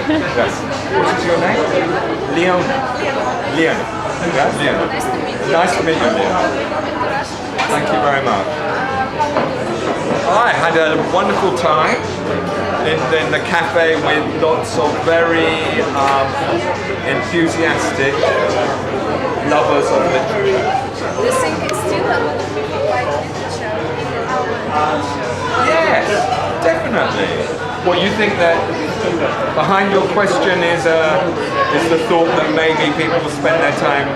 Yes. What is your name? Leona. Leona. Yes? Leona. Nice to meet you, Leona. Thank you very much. I had a wonderful time in the cafe with lots of very enthusiastic lovers of literature. Do you think it's still a lot of people like literature in our Yes, definitely. Well, you think that behind your question is the thought that maybe people spend their time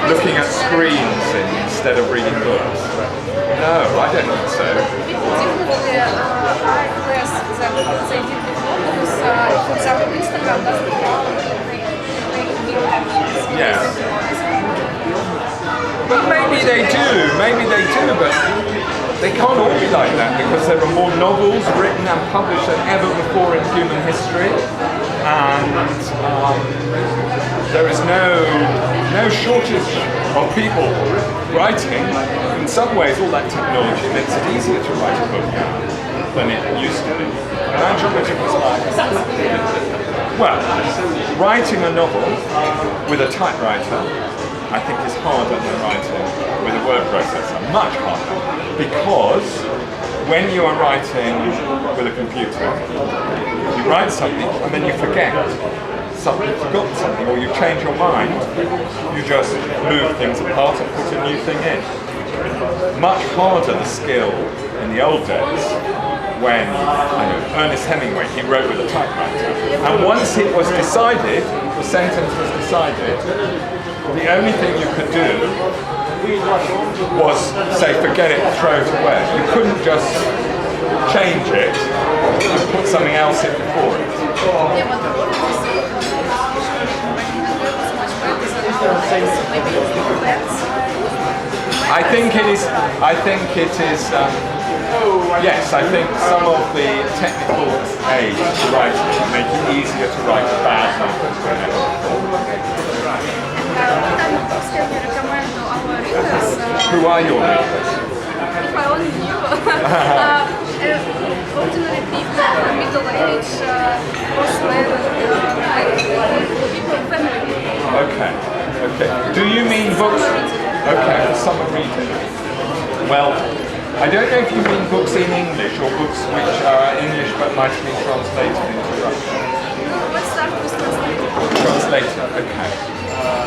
looking at screens instead of reading books? No, I don't think so. People definitely are less than they did before because, for example, Instagram doesn't allow new captions. Yeah. But maybe they do, but they can't all be like that because there are more novels written and published than ever before in human history, and there is no shortage of people writing. In some ways, all that technology makes it easier to write a book now than it used to be. Imagine what it was like. Well, writing a novel with a typewriter, I think, is harder than writing with a word processor, much harder, because when you are writing with a computer, you write something and then you forget something, you've forgotten something, or you change your mind, you just move things apart and put a new thing in. Much harder the skill in the old days when Ernest Hemingway, he wrote with a typewriter, and once it was decided, the sentence was decided, the only thing you could do was say forget it, throw it away. You couldn't just change it and put something else in before it. Yeah, but the quality is much better than nowadays. Maybe it's depends. I think it is. Yes, I think some of the technical aids to writing make it easier to write bad novels than ever before. What kind of books can you recommend to our readers? Who are your readers? If I only knew. Ordinary people, middle age, postmen, people, family. Okay. Do you mean books? Okay, for summer reading. Well, I don't know if you mean books in English or books which are English but might have been translated into Russian. Let's start with translating. Translated, okay.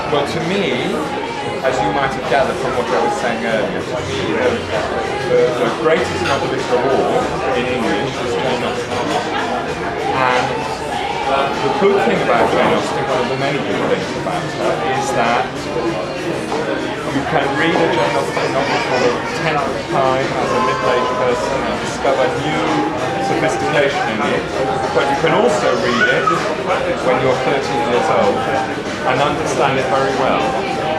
Well, to me, as you might have gathered from what I was saying earlier, to me the greatest novelist of all in English is Jane Austen. And the good thing about Jane Austen, one of the many good things about her, is that you can read a Jane Austen novel for the 10th time as a middle-aged person and discover new sophistication in it, but you can also read it when you're 13 years old and understand it very well.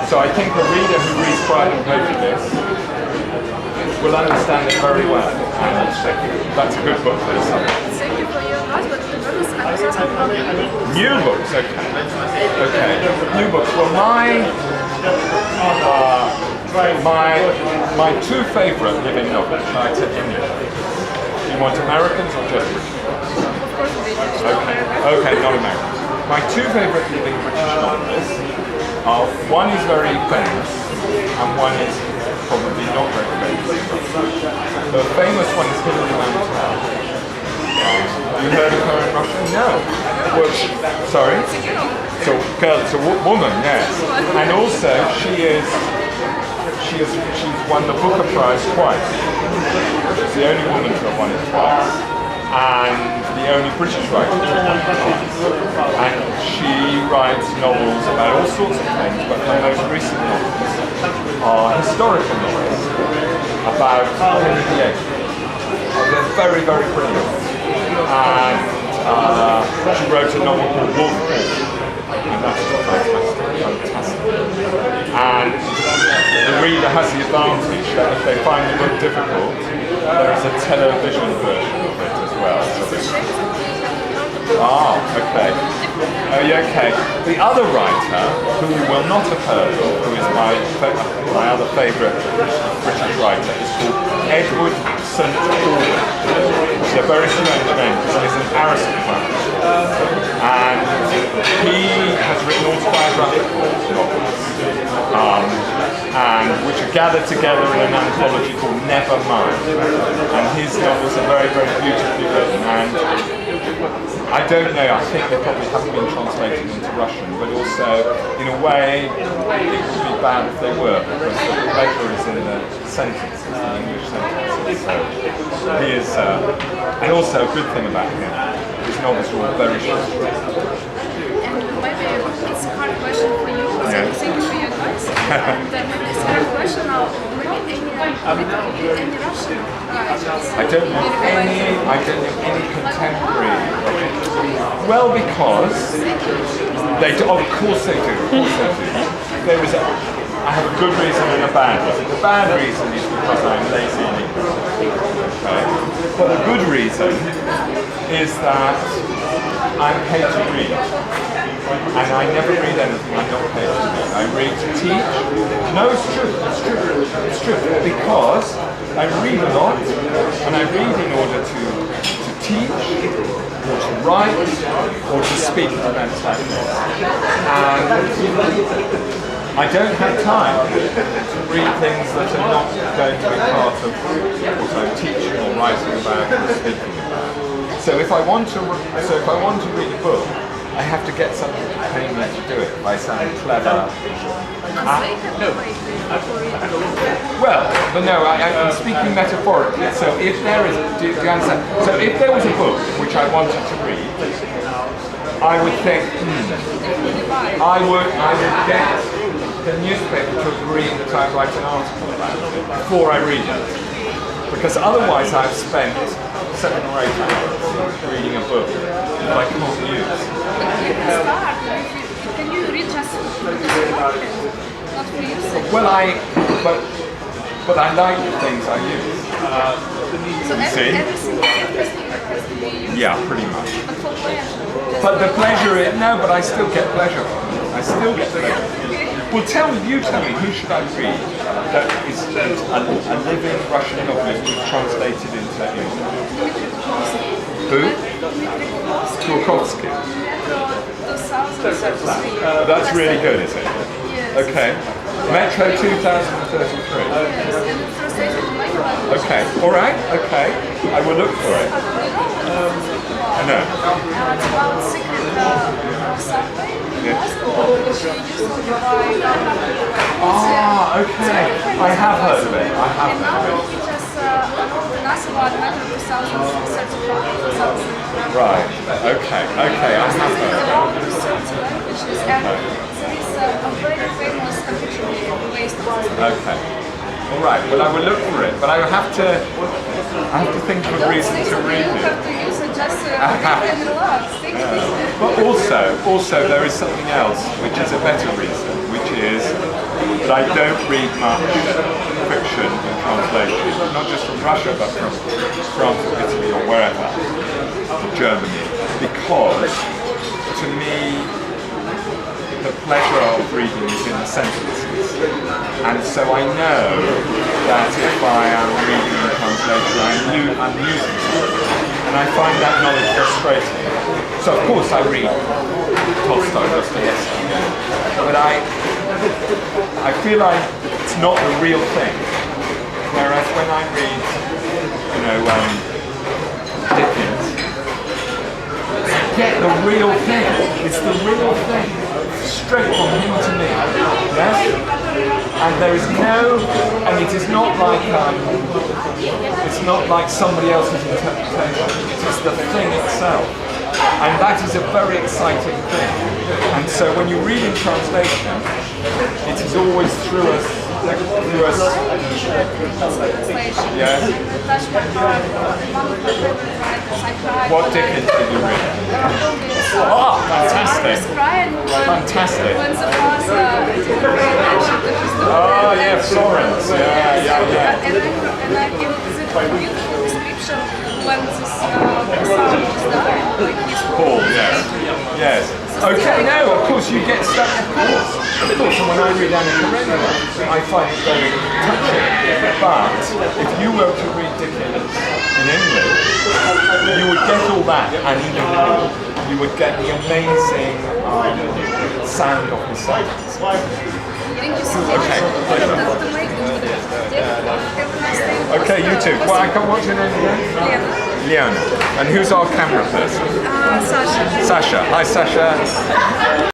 So I think a reader who reads Pride and Prejudice will understand it very well, and that's a good book for the summer. Thank you for your advice, but to be honest, I was asking about New books, okay. New books. Well, my two favourite living novels, I said English. Do you want Americans or just British? of course, British. Okay, not Americans. My two favourite living British novelists are, one is very famous and one is probably not very famous. The famous one is Hilary Mantel. You heard of her in Russia? No. Well, sorry? So, girl, it's a woman, yes. And also, she's won the Booker Prize twice. She's the only woman to have won it twice. And the only British writer to have won it twice. And she writes novels about all sorts of things, but her most recent novels are historical novels about Henry VIII. They're very, very brilliant. And she wrote a novel called Wolf Hall, and that's fantastic. And the reader has the advantage that if they find the book difficult, there is a television version of it as well. Okay. Oh, yeah, okay. The other writer, who you will not have heard of, who is my other favourite British writer, is called Edward St. Albans. It's a very strange name because he's an aristocrat. And he has written autobiographical novels, and which are gathered together in an anthology called Nevermind. And his novels are very, very beautifully written. And I don't know, I think they probably haven't been translated into Russian, but also, in a way, it would be bad if they were, because the pleasure is in the sentences, the English sentences. So he is, and also a good thing about him, his novels are all very short. And maybe it's a hard question for you, so thank you for your advice. And maybe it's a hard question now, maybe any Russian writers? I don't know any contemporary. Well, because they do, of course they do, of course they do. There is I have a good reason and a bad reason. The bad reason is because I'm lazy and ignorant. Okay? But the good reason is that I'm paid to read. And I never read anything I'm not paid to read. I read to teach. No, it's true, it's true, it's true. Because I read a lot, and I read in order to teach, or to write, or to speak at events like this. And I don't have time to read things that are not going to be part of what I'm teaching or writing about or speaking about. So if I want to read a book, I have to get something to pay me to do it by sounding clever. Well, but no, I'm speaking metaphorically. So if there is, do you understand? So if there was a book which I wanted to read, I would think, I would get the newspaper to agree that I write an article about it before I read it. Because otherwise I've spent 7 or 8 hours reading a book that I can't use. Can you read just not for yourself? Well, but I like the things I use. So See? everything has to be used. Yeah, pretty much. But for pleasure. But the pleasure is, no, but I still get pleasure from it. I still get pleasure. Well, you tell me, who should I read that is a living Russian novelist who's translated into English? Who? Tchaikovsky. That's really good, is it? Yes. Okay. Metro 2033. Yes, and it's translated in many languages. Okay, alright, okay. I will look for it. I know. It's about secret subway in Moscow, which you usually buy. Okay. I have heard of it. I have And now heard of he just wrote us about Metro 2035. Right. Okay. Okay. I have heard of Around 30 languages, and there is a very famous computer based on it. Okay. All right. Well, I will look for it, but I have to think of a reason to read You it. have to use it just and relax. Take it easy. But also there is something else which is a better reason, which is that I don't read much fiction in translation, not just from Russia, but from France or Italy or wherever, or Germany, because to me the pleasure of reading is in the sentences. And so I know that if I am reading in translation, I'm losing something. And I find that knowledge frustrating. So of course I read Tolstoy, Dostoevsky, but I feel like it's not the real thing. Whereas when I read, Dickens, I get the real thing. It's the real thing. Straight from him to me. Yes? And there is and it is not like somebody else's interpretation. It is the thing itself. And that is a very exciting thing. And so when you read in translation, it is always through us. Yes. What Dickens did you read? Oh, fantastic! Fantastic! Oh yeah, Florence. Yeah. And I give it a beautiful description when this sound was done, like his Paul, yes. Okay, no, of course you get stuck. Of course, and when I read Anna Karenina, I find it very touching. But if you were to read Dickens in English, you would get all that and even more. you would get the amazing sound of his sentence. Thank you so much. Okay, pleasure. To make have a nice day. Okay, you too. Well, I can't watch your name again? Лена. Leon. And who's our camera person? Саша. Sasha. Hi, Sasha.